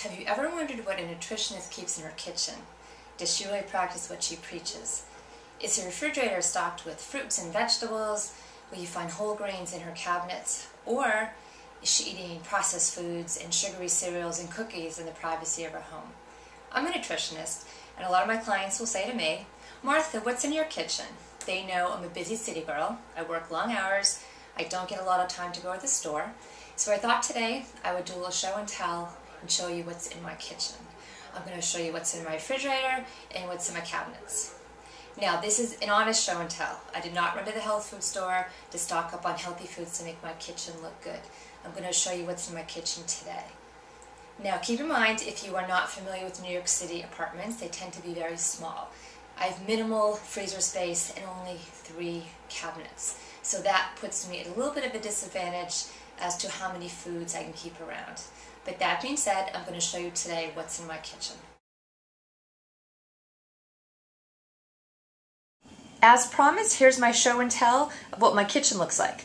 Have you ever wondered what a nutritionist keeps in her kitchen? Does she really practice what she preaches? Is her refrigerator stocked with fruits and vegetables? Will you find whole grains in her cabinets? Or is she eating processed foods and sugary cereals and cookies in the privacy of her home? I'm a nutritionist, and a lot of my clients will say to me, "Martha, what's in your kitchen?" They know I'm a busy city girl. I work long hours. I don't get a lot of time to go to the store. So I thought today I would do a little show and tell and show you what's in my kitchen. I'm going to show you what's in my refrigerator and what's in my cabinets. Now, this is an honest show and tell. I did not run to the health food store to stock up on healthy foods to make my kitchen look good. I'm going to show you what's in my kitchen today. Now, keep in mind, if you are not familiar with New York City apartments, they tend to be very small. I have minimal freezer space and only 3 cabinets. So that puts me at a little bit of a disadvantage as to how many foods I can keep around. But that being said, I'm going to show you today what's in my kitchen. As promised, here's my show and tell of what my kitchen looks like.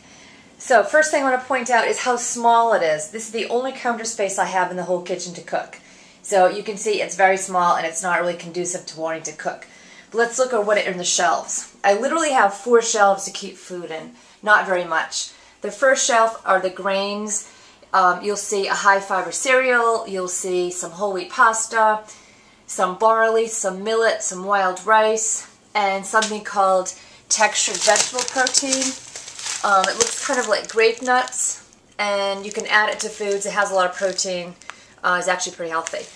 So first thing I want to point out is how small it is. This is the only counter space I have in the whole kitchen to cook. So you can see it's very small and it's not really conducive to wanting to cook. But let's look at what are in the shelves. I literally have 4 shelves to keep food in, not very much. The first shelf are the grains. You'll see a high fiber cereal, you'll see some whole wheat pasta, some barley, some millet, some wild rice, and something called textured vegetable protein. It looks kind of like grape nuts, and you can add it to foods. It has a lot of protein. It's actually pretty healthy.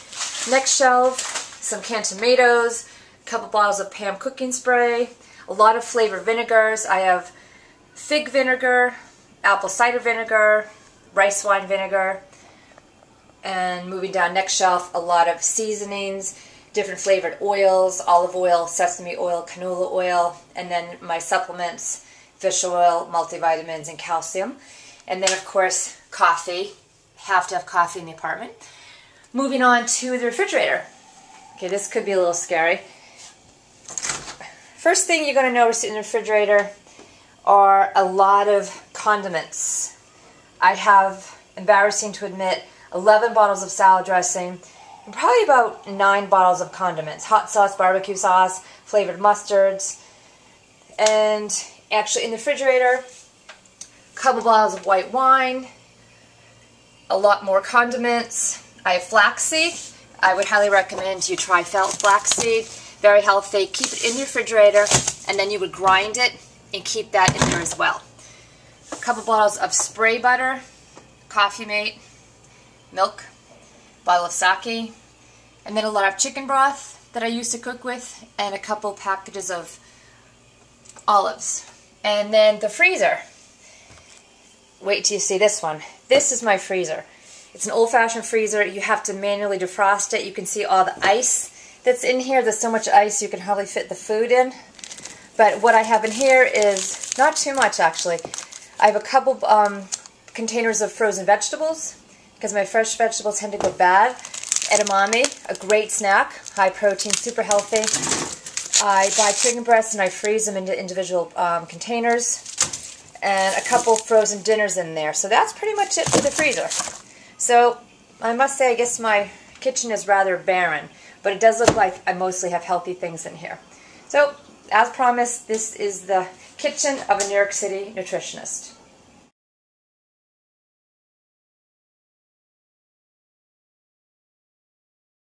Next shelf, some canned tomatoes, a couple bottles of Pam cooking spray, a lot of flavored vinegars. I have fig vinegar, apple cider vinegar, rice wine vinegar, and moving down next shelf, a lot of seasonings, different flavored oils, olive oil, sesame oil, canola oil, and then my supplements, fish oil, multivitamins, and calcium. And then of course, coffee. Have to have coffee in the apartment. Moving on to the refrigerator. Okay, this could be a little scary. First thing you're going to notice in the refrigerator are a lot of condiments. I have, embarrassing to admit, 11 bottles of salad dressing and probably about 9 bottles of condiments. Hot sauce, barbecue sauce, flavored mustards. And actually in the refrigerator, a couple bottles of white wine, a lot more condiments. I have flaxseed. I would highly recommend you try flaxseed. Very healthy. Keep it in the refrigerator and then you would grind it and keep that in there as well. A couple bottles of spray butter, Coffee Mate, milk, bottle of sake, and then a lot of chicken broth that I used to cook with, and a couple packages of olives. And then the freezer. Wait till you see this one. This is my freezer. It's an old-fashioned freezer. You have to manually defrost it. You can see all the ice that's in here. There's so much ice you can hardly fit the food in. But what I have in here is not too much, actually. I have a couple containers of frozen vegetables because my fresh vegetables tend to go bad. Edamame, a great snack, high protein, super healthy. I buy chicken breasts and I freeze them into individual containers. And a couple frozen dinners in there. So that's pretty much it for the freezer. So I must say, I guess my kitchen is rather barren, but it does look like I mostly have healthy things in here. So as promised, this is the kitchen of a New York City nutritionist.